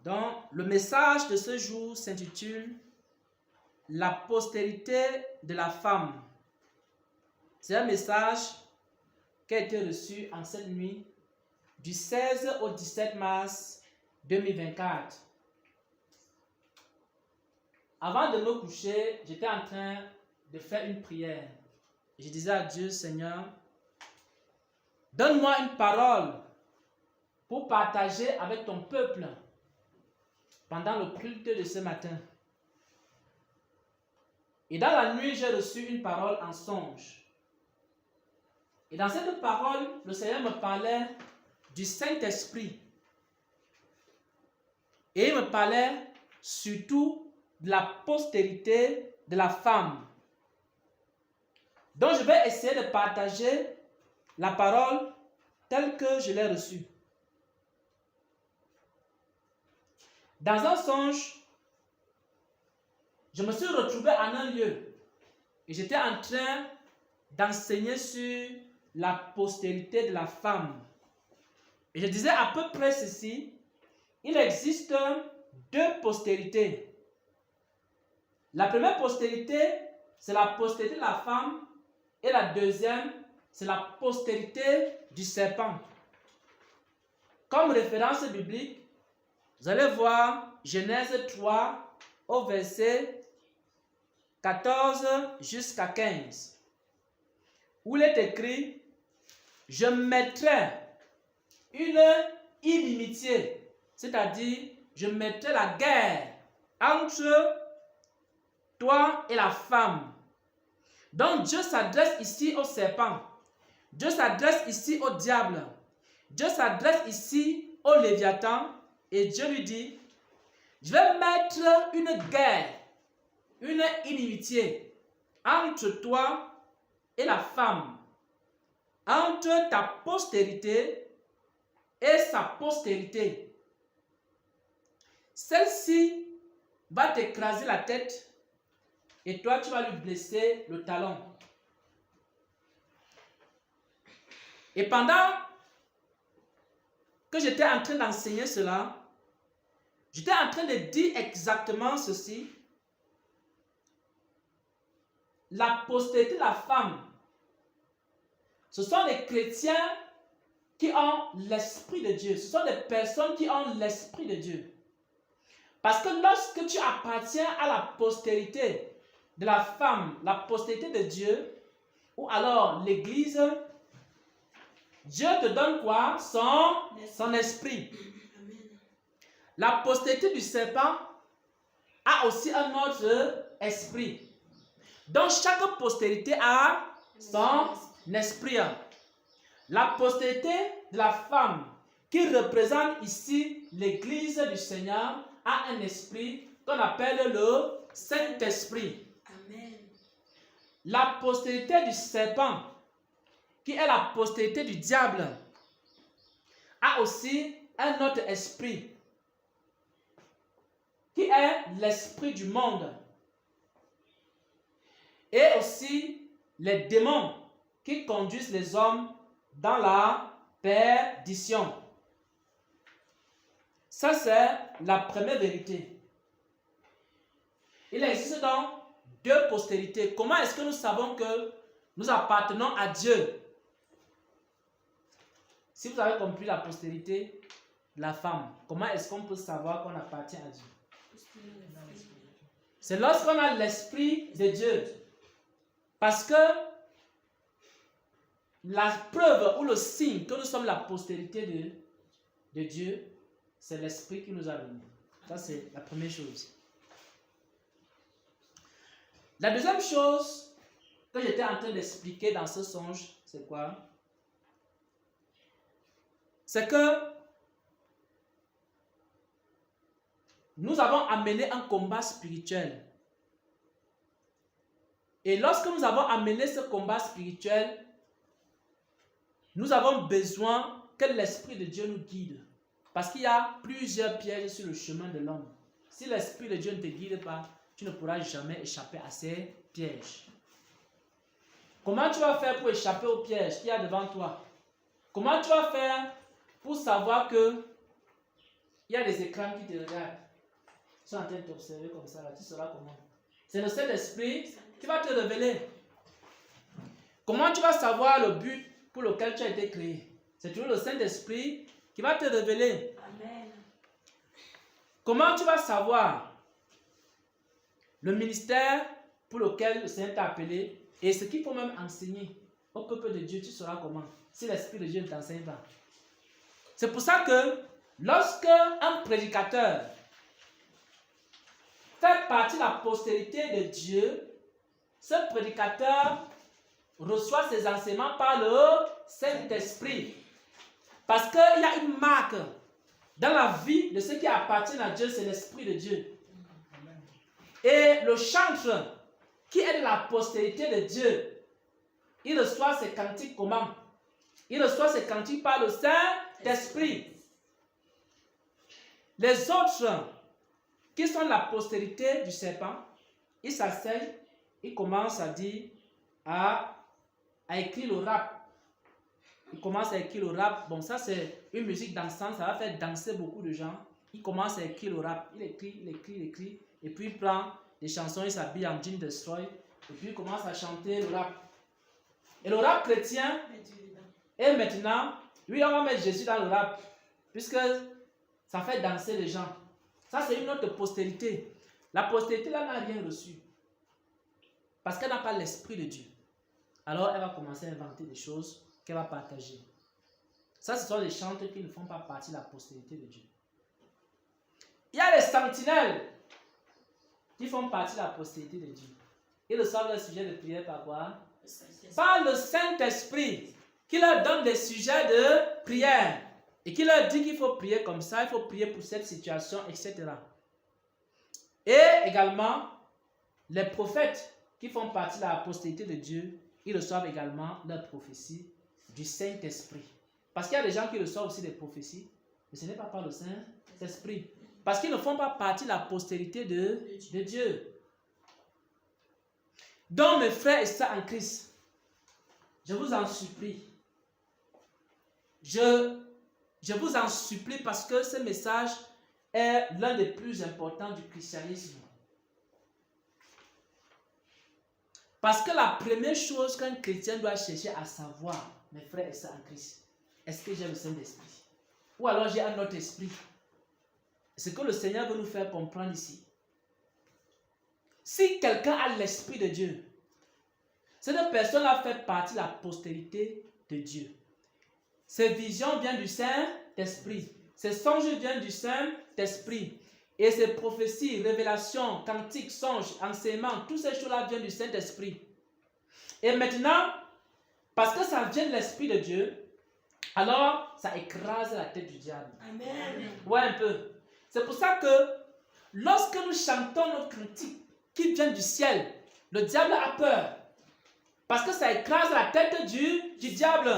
Donc, le message de ce jour s'intitule « La postérité de la femme ». C'est un message qui a été reçu en cette nuit du 16 au 17 mars 2024. Avant de me coucher, j'étais en train de faire une prière. Je disais à Dieu, Seigneur, donne-moi une parole pour partager avec ton peuple pendant le culte de ce matin. Et dans la nuit, j'ai reçu une parole en songe. Et dans cette parole, le Seigneur me parlait du Saint-Esprit. Et il me parlait surtout de la postérité de la femme. Donc je vais essayer de partager la parole telle que je l'ai reçue. Dans un songe, je me suis retrouvé en un lieu et j'étais en train d'enseigner sur la postérité de la femme. Et je disais à peu près ceci, il existe deux postérités. La première postérité, c'est la postérité de la femme et la deuxième, c'est la postérité du serpent. Comme référence biblique, vous allez voir Genèse 3 au verset 14 jusqu'à 15, où il est écrit « Je mettrai une inimitié », c'est-à-dire je mettrai la guerre entre toi et la femme. Donc Dieu s'adresse ici au serpent, Dieu s'adresse ici au diable, Dieu s'adresse ici au Léviathan et Dieu lui dit, je vais mettre une guerre, une inimitié entre toi et la femme, entre ta postérité et sa postérité. Celle-ci va t'écraser la tête et toi tu vas lui blesser le talon. Et pendant que j'étais en train d'enseigner cela, j'étais en train de dire exactement ceci. La postérité de la femme, ce sont les chrétiens qui ont l'Esprit de Dieu. Ce sont des personnes qui ont l'Esprit de Dieu. Parce que lorsque tu appartiens à la postérité de la femme, la postérité de Dieu, ou alors l'Église, Dieu te donne quoi? Son esprit. La postérité du serpent a aussi un autre esprit. Donc chaque postérité a son esprit. La postérité de la femme, qui représente ici l'Église du Seigneur, a un esprit qu'on appelle le Saint-Esprit. La postérité du serpent, qui est la postérité du diable, a aussi un autre esprit, qui est l'esprit du monde. Et aussi les démons qui conduisent les hommes dans la perdition. Ça, c'est la première vérité. Il existe donc deux postérités. Comment est-ce que nous savons que nous appartenons à Dieu? Si vous avez compris la postérité de la femme, comment est-ce qu'on peut savoir qu'on appartient à Dieu? C'est lorsqu'on a l'Esprit de Dieu. Parce que la preuve ou le signe que nous sommes la postérité de Dieu, c'est l'Esprit qui nous a donné. Ça, c'est la première chose. La deuxième chose que j'étais en train d'expliquer dans ce songe, c'est quoi? C'est que nous avons amené un combat spirituel. Et lorsque nous avons amené ce combat spirituel, nous avons besoin que l'Esprit de Dieu nous guide. Parce qu'il y a plusieurs pièges sur le chemin de l'homme. Si l'Esprit de Dieu ne te guide pas, tu ne pourras jamais échapper à ces pièges. Comment tu vas faire pour échapper aux pièges qu'il y a devant toi? Comment tu vas faire pour savoir que Il y a des écrans qui te regardent. Ils sont en train de t'observer comme ça, là. Tu sauras comment. C'est le Saint-Esprit qui va te révéler. Comment tu vas savoir le but pour lequel tu as été créé? C'est toujours le Saint-Esprit qui va te révéler. Amen. Comment tu vas savoir le ministère pour lequel le Seigneur t'a appelé et ce qu'il faut même enseigner au peuple de Dieu? Tu sauras comment si l'Esprit de Dieu ne t'enseigne pas. C'est pour ça que lorsque un prédicateur fait partie de la postérité de Dieu, ce prédicateur reçoit ses enseignements par le Saint-Esprit. Parce qu'il y a une marque dans la vie de ceux qui appartiennent à Dieu, c'est l'Esprit de Dieu. Et le chantre qui est de la postérité de Dieu, il reçoit ses cantiques comment? Il reçoit ses cantiques par le Saint-Esprit. Les autres qui sont de la postérité du serpent, ils s'asseyent, ils commencent à dire, à écrire le rap. Ils commencent à écrire le rap. Bon, ça c'est une musique dansante, ça va faire danser beaucoup de gens. Il commence à écrire le rap. Il écrit. Et puis il prend des chansons, il s'habille en jean destroy. Et puis il commence à chanter le rap. Et le rap chrétien, et maintenant, lui on va mettre Jésus dans le rap. Puisque ça fait danser les gens. Ça c'est une autre postérité. La postérité là n'a rien reçu. Parce qu'elle n'a pas l'Esprit de Dieu. Alors elle va commencer à inventer des choses qu'elle va partager. Ça, ce sont les chantres qui ne font pas partie de la postérité de Dieu. Il y a les sentinelles qui font partie de la postérité de Dieu. Ils reçoivent le sujet de prière par quoi? Par le Saint-Esprit qui leur donne des sujets de prière et qui leur dit qu'il faut prier comme ça, il faut prier pour cette situation, etc. Et également, les prophètes qui font partie de la postérité de Dieu, ils reçoivent également leur prophétie du Saint-Esprit. Parce qu'il y a des gens qui reçoivent aussi des prophéties, mais ce n'est pas par le Saint-Esprit. Parce qu'ils ne font pas partie de la postérité de Dieu. Donc, mes frères et sœurs en Christ, je vous en supplie. Je vous en supplie parce que ce message est l'un des plus importants du christianisme. Parce que la première chose qu'un chrétien doit chercher à savoir, mes frères et sœurs en Christ, est-ce que j'ai le Saint-Esprit? Ou alors j'ai un autre esprit? Ce que le Seigneur veut nous faire comprendre ici. Si quelqu'un a l'Esprit de Dieu, cette personne-là fait partie de la postérité de Dieu. Ses visions viennent du Saint-Esprit. Ses songes viennent du Saint-Esprit. Et ses prophéties, révélations, cantiques, songes, enseignements, toutes ces choses-là viennent du Saint-Esprit. Et maintenant, parce que ça vient de l'Esprit de Dieu, alors ça écrase la tête du diable. Amen. Ouais, un peu. C'est pour ça que lorsque nous chantons nos cantiques qui viennent du ciel, le diable a peur. Parce que ça écrase la tête du diable.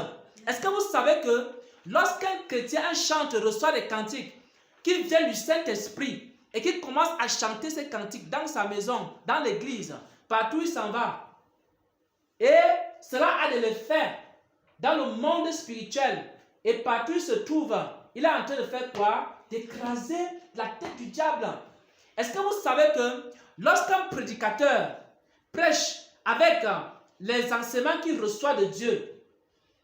Est-ce que vous savez que lorsqu'un chrétien, un chanteur reçoit des cantiques qui viennent du Saint-Esprit et qui commence à chanter ces cantiques dans sa maison, dans l'église, partout où il s'en va, et cela a de l'effet dans le monde spirituel, et partout où il se trouve, il est en train de faire quoi? D'écraser la tête du diable. Est-ce que vous savez que lorsqu'un prédicateur prêche avec les enseignements qu'il reçoit de Dieu,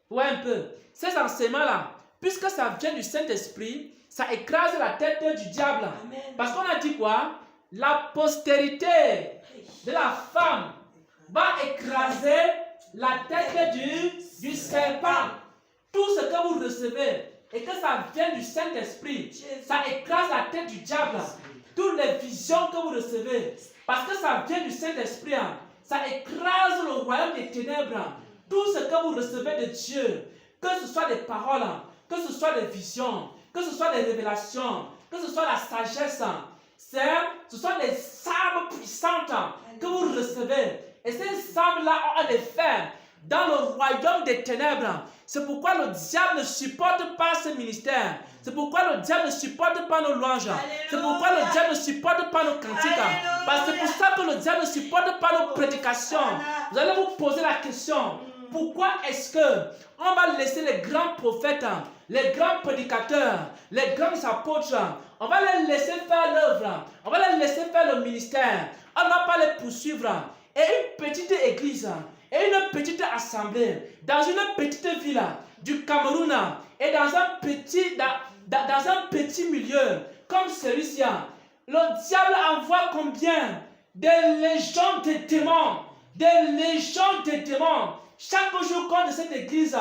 ouais un peu, ces enseignements-là, puisque ça vient du Saint-Esprit, ça écrase la tête du diable. Amen. Parce qu'on a dit quoi? La postérité de la femme va écraser la tête du serpent. Tout ce que vous recevez et que ça vient du Saint-Esprit, ça écrase la tête du diable. Toutes les visions que vous recevez, parce que ça vient du Saint-Esprit, ça écrase le royaume des ténèbres. Tout ce que vous recevez de Dieu, que ce soit des paroles, que ce soit des visions, que ce soit des révélations, que ce soit la sagesse, ce sont des sabres puissantes que vous recevez. Et ces sabres-là ont un effet dans le royaume des ténèbres. C'est pourquoi le diable ne supporte pas ce ministère. C'est pourquoi le diable ne supporte pas nos louanges. C'est pourquoi le diable ne supporte pas nos cantiques. Parce que c'est pour ça que le diable ne supporte pas nos prédications. Vous allez vous poser la question. Pourquoi est-ce que on va laisser les grands prophètes les grands prédicateurs, les grands apôtres, on va les laisser faire l'œuvre, on va les laisser faire le ministère, on ne va pas les poursuivre. Et une petite église, et une petite assemblée, dans une petite ville du Cameroun, et dans un petit milieu, comme celui-ci, le diable envoie combien? Des légions de démons, chaque jour contre cette église,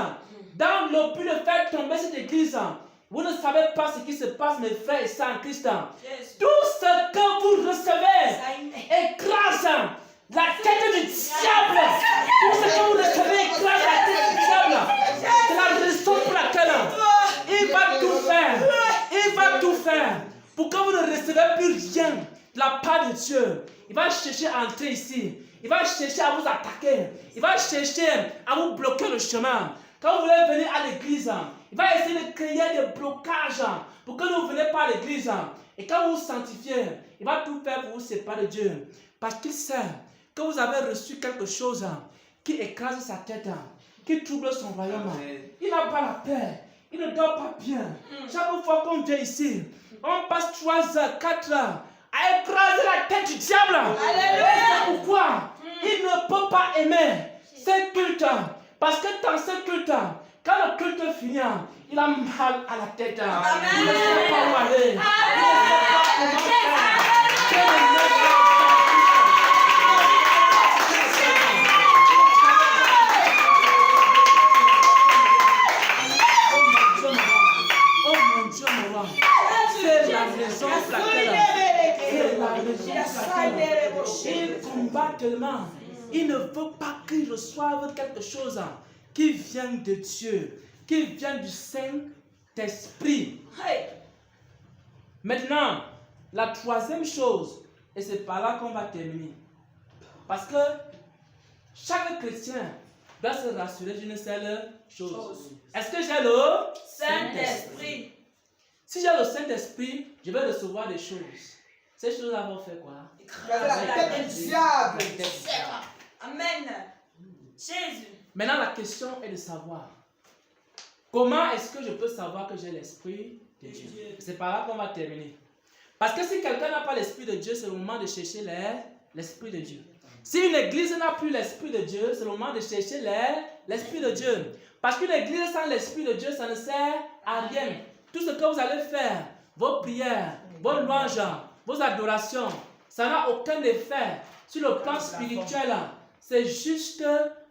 dans le but de faire tomber cette église. Vous ne savez pas ce qui se passe, mes frères et sœurs en Christ. Tout ce que vous recevez écrase la tête du diable. Tout ce que vous recevez écrase la tête du diable. C'est la raison pour laquelle il va tout faire pour que vous ne recevez plus rien de la part de Dieu. Il va chercher à entrer ici. Il va chercher à vous attaquer. Il va chercher à vous bloquer le chemin. Quand vous voulez venir à l'église, il va essayer de créer des blocages pour que vous ne veniez pas à l'église. Et quand vous vous sanctifiez, il va tout faire pour vous séparer de Dieu. Parce qu'il sait que vous avez reçu quelque chose qui écrase sa tête, qui trouble son royaume. Il n'a pas la paix. Il ne dort pas bien. Chaque fois qu'on vient ici, on passe 3 heures, 4 heures à écraser la tête du diable. C'est pourquoi il ne peut pas aimer ce culte. Parce que dans ce culte, quand le culte finit, il a mal à la tête. Il ne sait pas où aller. Il ne sait pas comment faire. Oh mon Dieu, mon roi. C'est la raison pour laquelle il combat tellement. Il ne veut pas qu'il reçoive quelque chose qui vient de Dieu, qui vient du Saint-Esprit. Maintenant, la troisième chose, et c'est par là qu'on va terminer. Parce que chaque chrétien doit se rassurer d'une seule chose. Est-ce que j'ai le Saint-Esprit? Si j'ai le Saint-Esprit, je vais recevoir des choses. Ces choses-là vont faire quoi? La tête du diable. Amen. Jésus. Maintenant, la question est de savoir comment est-ce que je peux savoir que j'ai l'Esprit de Dieu? C'est par là qu'on va terminer. Parce que si quelqu'un n'a pas l'Esprit de Dieu, c'est le moment de chercher l'Esprit de Dieu. Si une église n'a plus l'Esprit de Dieu, c'est le moment de chercher l'Esprit de Dieu. Parce qu'une église sans l'Esprit de Dieu, ça ne sert à rien. Tout ce que vous allez faire, vos prières, vos louanges, vos adorations, ça n'a aucun effet sur le plan spirituel. C'est juste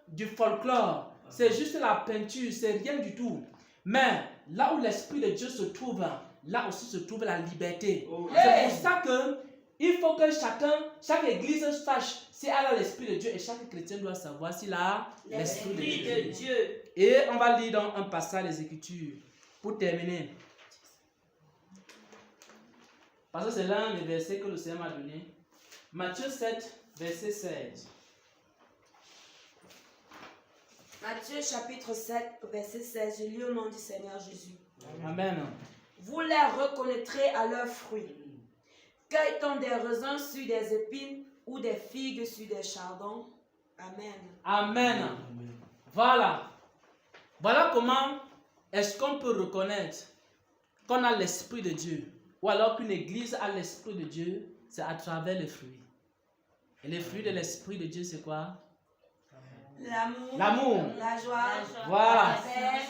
du folklore, c'est juste la peinture, c'est rien du tout. Mais là où l'Esprit de Dieu se trouve, là aussi se trouve la liberté. C'est pour ça que il faut que chaque église sache si elle a l'Esprit de Dieu et chaque chrétien doit savoir s'il a l'Esprit de Dieu. Et on va lire dans un passage des Écritures pour terminer. Parce que c'est l'un des versets que le Seigneur m'a donné. Matthieu 7, verset 16. Matthieu chapitre 7, verset 16. Je lis au nom du Seigneur Jésus. Amen. Vous les reconnaîtrez à leurs fruits. Cueille-t-on des raisins sur des épines ou des figues sur des chardons? Amen. Amen. Voilà. Voilà comment est-ce qu'on peut reconnaître qu'on a l'Esprit de Dieu. Ou alors qu'une église a l'Esprit de Dieu, c'est à travers les fruits. Et les fruits de l'Esprit de Dieu, c'est quoi? L'amour. La joie. Voilà. La paix.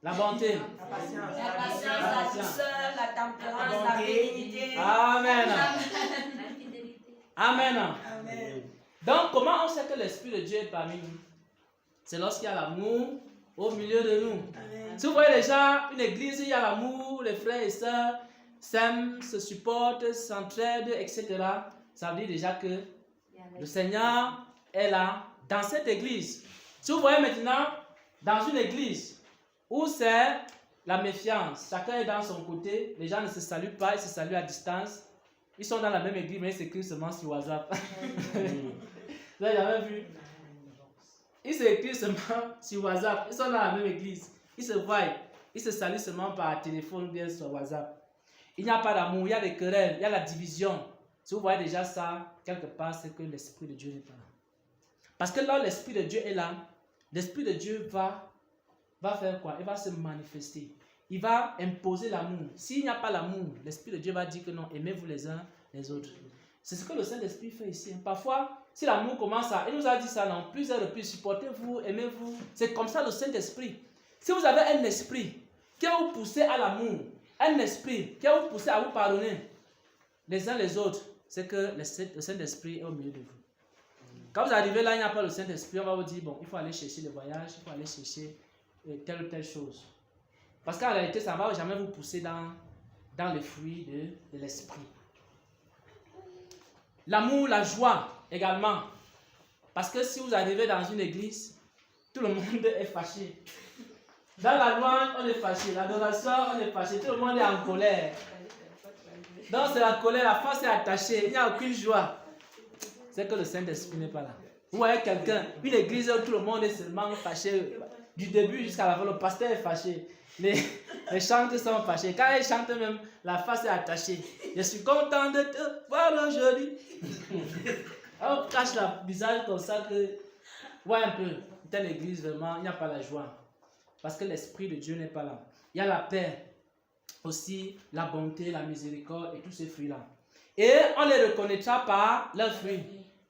La bonté. La patience, la douceur, la tempérance, la bénignité. Amen. Amen. Amen. Donc, comment on sait que l'Esprit de Dieu est parmi nous? C'est lorsqu'il y a l'amour au milieu de nous. Amen. Si vous voyez déjà une église, il y a l'amour, les frères et sœurs s'aiment, se supportent, s'entraident, etc. Ça veut dire déjà que le Seigneur est là dans cette église. Si vous voyez maintenant dans une église où c'est la méfiance, chacun est dans son côté, les gens ne se saluent pas, ils se saluent à distance. Ils sont dans la même église, mais ils s'écrivent seulement sur WhatsApp. Vous avez jamais vu? Ils s'écrivent seulement sur WhatsApp. Ils sont dans la même église. Ils se voient. Ils se saluent seulement par téléphone, bien sur WhatsApp. Il n'y a pas d'amour, il y a des querelles, il y a la division. Si vous voyez déjà ça, quelque part, c'est que l'Esprit de Dieu n'est pas là. Parce que là, l'Esprit de Dieu est là. L'Esprit de Dieu va va faire quoi? Il va se manifester. Il va imposer l'amour. S'il n'y a pas l'amour, l'Esprit de Dieu va dire que non, aimez-vous les uns les autres. C'est ce que le Saint-Esprit fait ici. Parfois, si l'amour commence à... Il nous a dit ça dans plusieurs reprises. Supportez-vous, aimez-vous. C'est comme ça le Saint-Esprit. Si vous avez un esprit qui va vous pousser à l'amour, un esprit qui va vous pousser à vous pardonner les uns les autres, c'est que le Saint-Esprit est au milieu de vous. Quand vous arrivez là, il n'y a pas le Saint-Esprit, on va vous dire, bon, il faut aller chercher le voyage, il faut aller chercher telle ou telle chose. Parce qu'en réalité, ça ne va jamais vous pousser dans les fruits de l'esprit. L'amour, la joie également. Parce que si vous arrivez dans une église, tout le monde est fâché. Dans la louange, on est fâché. L'adoration, on est fâché. Tout le monde est en colère. Donc c'est la colère, la face est attachée. Il n'y a aucune joie. C'est que le Saint-Esprit n'est pas là. Vous voyez quelqu'un, une église où tout le monde est seulement fâché. Du début jusqu'à la fin, le pasteur est fâché. Les chanteurs sont fâchés. Quand ils chantent même, la face est attachée. Je suis content de te voir aujourd'hui. On cache le visage comme ça que... Voyez un peu, telle église vraiment, il n'y a pas la joie. Parce que l'Esprit de Dieu n'est pas là. Il y a la paix, aussi la bonté, la miséricorde et tous ces fruits-là. Et on les reconnaîtra par leurs fruits.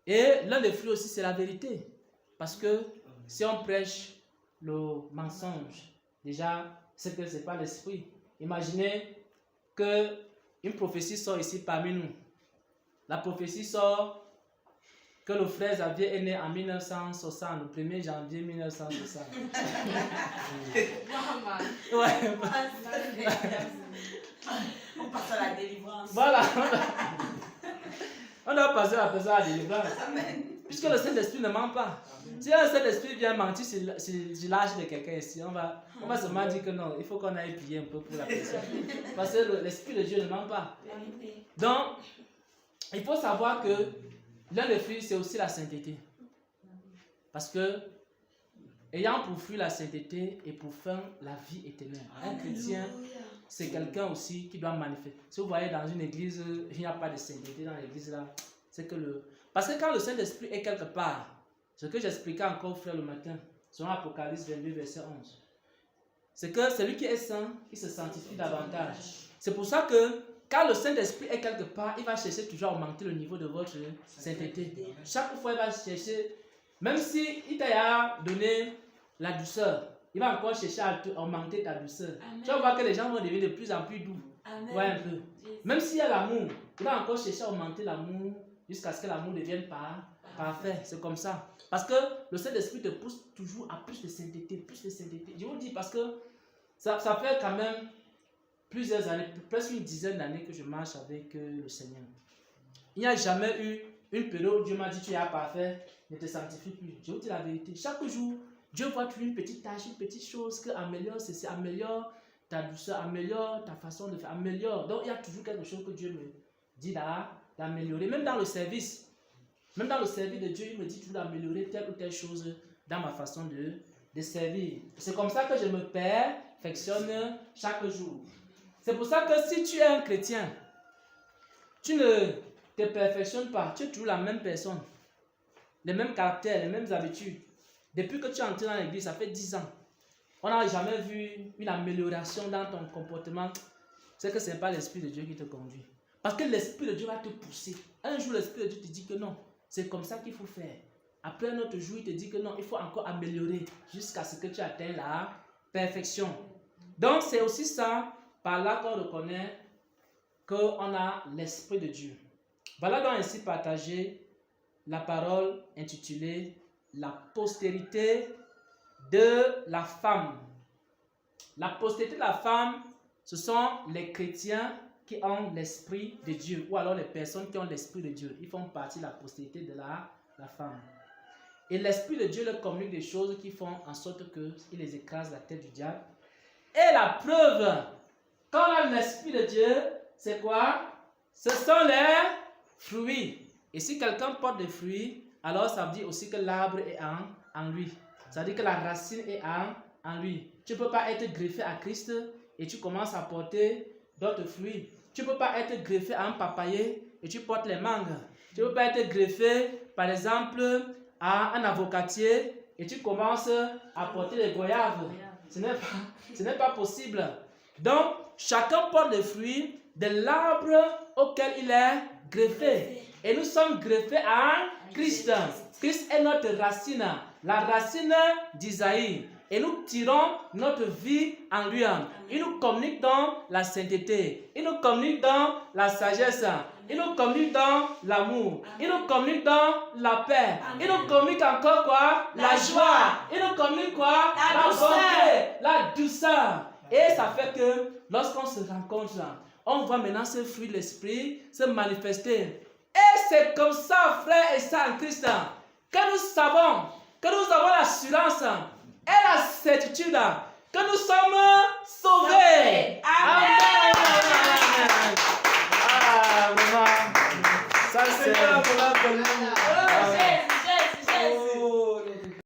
Et l'un des fruits aussi, c'est la vérité. Parce que si on prêche le mensonge, déjà, c'est que ce n'est pas l'esprit. Imaginez qu'une prophétie sort ici parmi nous. La prophétie sort que le frère Xavier est né en 1960, le 1er janvier 1960. Ouais. On passe à la délivrance. Voilà. On doit passer la personne à la délivrance. Amen. Puisque le Saint-Esprit ne ment pas. Si le Saint-Esprit vient mentir sur l'âge de quelqu'un ici, on va seulement dire que non, il faut qu'on aille prier un peu pour la personne. Parce que l'Esprit de Dieu ne ment pas. Donc, il faut savoir que l'un des fruits, c'est aussi la sainteté. Parce que, ayant pour fruit la sainteté et pour fin la vie éternelle. Un chrétien, c'est quelqu'un aussi qui doit manifester. Si vous voyez dans une église, il n'y a pas de sainteté dans l'église là, c'est que le... Parce que quand le Saint-Esprit est quelque part, ce que j'expliquais encore au frère le matin, selon Apocalypse 22, verset 11, c'est que celui qui est saint, il se sanctifie davantage. C'est pour ça que quand le Saint-Esprit est quelque part, il va chercher toujours à augmenter le niveau de votre sainteté. Chaque fois, il va chercher, même s'il t'a donné la douceur, il va encore chercher à augmenter ta douceur. Amen. Tu vas voir que les gens vont devenir de plus en plus doux. Ouais, un peu. Même s'il y a l'amour, il va encore chercher à augmenter l'amour jusqu'à ce que l'amour devienne parfait. C'est comme ça. Parce que le Saint-Esprit te pousse toujours à plus de sainteté, plus de sainteté. Je vous dis parce que ça fait quand même plusieurs années, presque une dizaine d'années que je marche avec le Seigneur. Il n'y a jamais eu une période où Dieu m'a dit tu es parfait, ne te sanctifie plus. Je vous dis la vérité. Chaque jour, Dieu voit toujours une petite tâche, une petite chose qui améliore ceci, améliore ta douceur, améliore ta façon de faire, améliore. Donc il y a toujours quelque chose que Dieu me dit d'améliorer. Même dans le service de Dieu, il me dit toujours d'améliorer telle ou telle chose dans ma façon de servir. C'est comme ça que je me perfectionne chaque jour. C'est pour ça que si tu es un chrétien, tu ne te perfectionnes pas, tu es toujours la même personne, les mêmes caractères, les mêmes habitudes. Depuis que tu es entré dans l'église, ça fait 10 ans, on n'a jamais vu une amélioration dans ton comportement. C'est que ce n'est pas l'Esprit de Dieu qui te conduit. Parce que l'Esprit de Dieu va te pousser. Un jour, l'Esprit de Dieu te dit que non, c'est comme ça qu'il faut faire. Après un autre jour, il te dit que non, il faut encore améliorer jusqu'à ce que tu atteignes la perfection. Donc, c'est aussi ça, par là qu'on reconnaît qu'on a l'Esprit de Dieu. Voilà donc ainsi partager la parole intitulée « La postérité de la femme ». La postérité de la femme, ce sont les chrétiens qui ont l'Esprit de Dieu, ou alors les personnes qui ont l'Esprit de Dieu. Ils font partie de la postérité de la femme. Et l'Esprit de Dieu leur communique des choses qui font en sorte qu'il les écrase la tête du diable. Et la preuve, quand on a l'Esprit de Dieu, c'est quoi? Ce sont les fruits. Et si quelqu'un porte des fruits, alors ça veut dire aussi que l'arbre est en lui. Ça veut dire que la racine est en lui. Tu ne peux pas être greffé à Christ et tu commences à porter d'autres fruits. Tu ne peux pas être greffé à un papayer et tu portes les mangues. Tu ne peux pas être greffé, par exemple, à un avocatier et tu commences à porter les goyaves. Ce n'est pas possible. Donc, chacun porte les fruits de l'arbre auquel il est greffé. Et nous sommes greffés à Christ. Christ est notre racine, la racine d'Isaïe. Et nous tirons notre vie en lui. Il nous communique dans la sainteté. Il nous communique dans la sagesse. Il nous communique dans l'amour. Il nous communique dans la paix. Il nous communique encore quoi? La joie. Il nous communique quoi? La bonté, la douceur. Et ça fait que lorsqu'on se rencontre, on voit maintenant ce fruit de l'esprit se manifester. Et c'est comme ça, frères et sœurs en Christ, que nous savons, que nous avons l'assurance et la certitude que nous sommes sauvés. Amen.